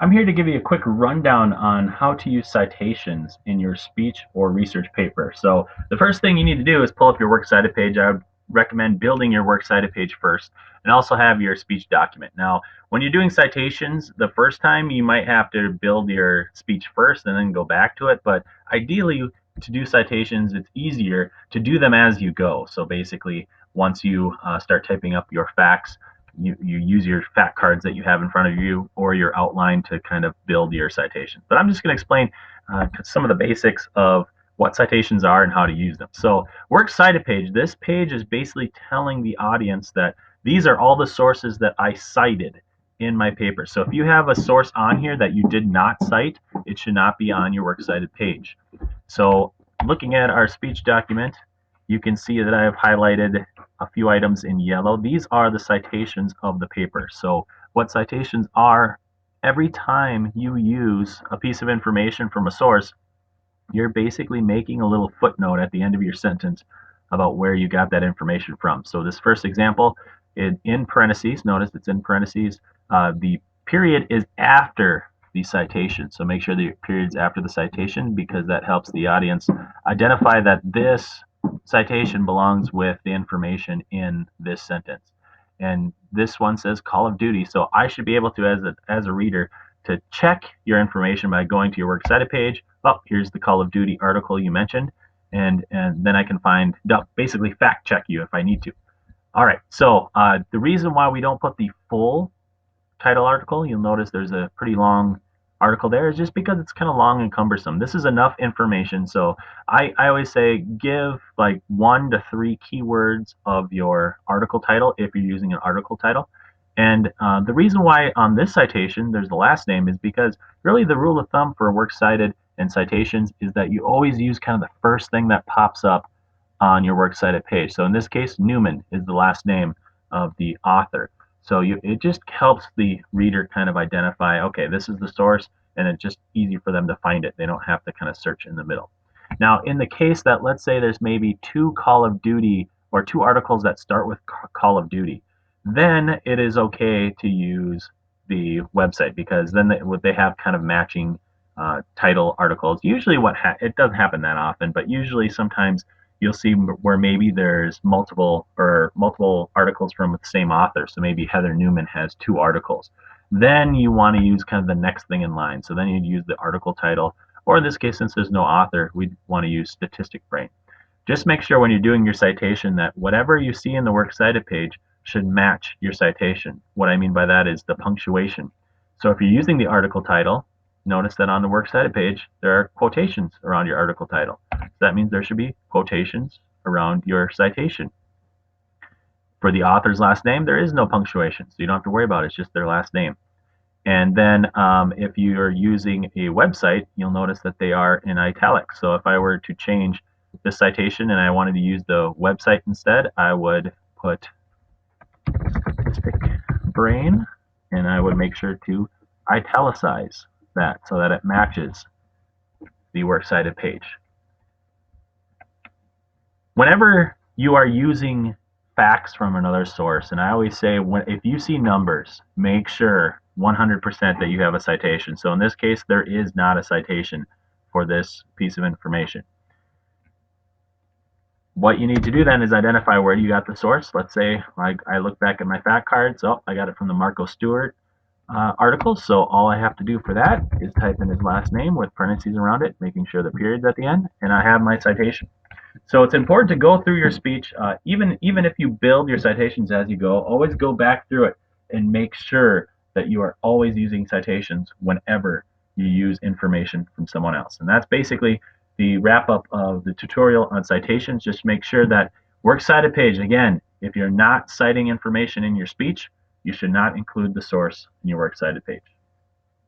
I'm here to give you a quick rundown on how to use citations in your speech or research paper. So the first thing you need to do is pull up your works cited page. I would recommend building your works cited page first and also have your speech document. Now, when you're doing citations, the first time you might have to build your speech first and then go back to it. But ideally, to do citations, it's easier to do them as you go. So basically, once you start typing up your facts, you use your fact cards that you have in front of you or your outline to kind of build your citation. But I'm just going to explain some of the basics of what citations are and how to use them. So works cited page, this page is basically telling the audience that these are all the sources that I cited in my paper. So if you have a source on here that you did not cite, it should not be on your works cited page. So looking at our speech document, you can see that I have highlighted a few items in yellow. These are the citations of the paper. So what citations are, every time you use a piece of information from a source, you're basically making a little footnote at the end of your sentence about where you got that information from. So this first example, in parentheses, notice it's in parentheses, the period is after the citation. So make sure the period's after the citation because that helps the audience identify that this citation belongs with the information in this sentence. And this one says Call of Duty. So I should be able to, as a reader, to check your information by going to your works cited page. Oh, here's the Call of Duty article you mentioned, and then I can find basically fact check you if I need to. All right, so the reason why we don't put the full title article, you'll notice there's a pretty long article there, is just because it's kind of long and cumbersome. This is enough information, so I always say give like 1 to 3 keywords of your article title if you're using an article title. And the reason why on this citation there's the last name is because really the rule of thumb for works cited and citations is that you always use kind of the first thing that pops up on your works cited page. So in this case, Newman is the last name of the author. So it just helps the reader kind of identify, okay, this is the source, and it's just easy for them to find it. They don't have to kind of search in the middle. Now, in the case that let's say there's maybe 2 Call of Duty or 2 articles that start with Call of Duty, then it is okay to use the website because then they have kind of matching title articles. Usually it doesn't happen that often, but usually sometimes you'll see where maybe there's multiple articles from the same author. So maybe Heather Newman has 2 articles. Then you want to use kind of the next thing in line. So then you'd use the article title, or in this case, since there's no author, we'd want to use statistic brain. Just make sure when you're doing your citation that whatever you see in the works cited page should match your citation. What I mean by that is the punctuation. So if you're using the article title, notice that on the works cited page, there are quotations around your article title. So that means there should be quotations around your citation. For the author's last name, there is no punctuation, so you don't have to worry about it. It's just their last name. And then if you're using a website, you'll notice that they are in italics. So if I were to change the citation and I wanted to use the website instead, I would put statistic brain, and I would make sure to italicize that so that it matches the works cited page. Whenever you are using facts from another source, and I always say if you see numbers, make sure 100% that you have a citation. So in this case, there is not a citation for this piece of information. What you need to do then is identify where you got the source. Let's say I look back at my fact cards. Oh, I got it from the Marco Stewart article. So all I have to do for that is type in his last name with parentheses around it, making sure the period's at the end, and I have my citation. So it's important to go through your speech, even if you build your citations as you go, always go back through it and make sure that you are always using citations whenever you use information from someone else. And that's basically the wrap up of the tutorial on citations. Just make sure that works cited page, again, if you're not citing information in your speech, you should not include the source in your works cited page.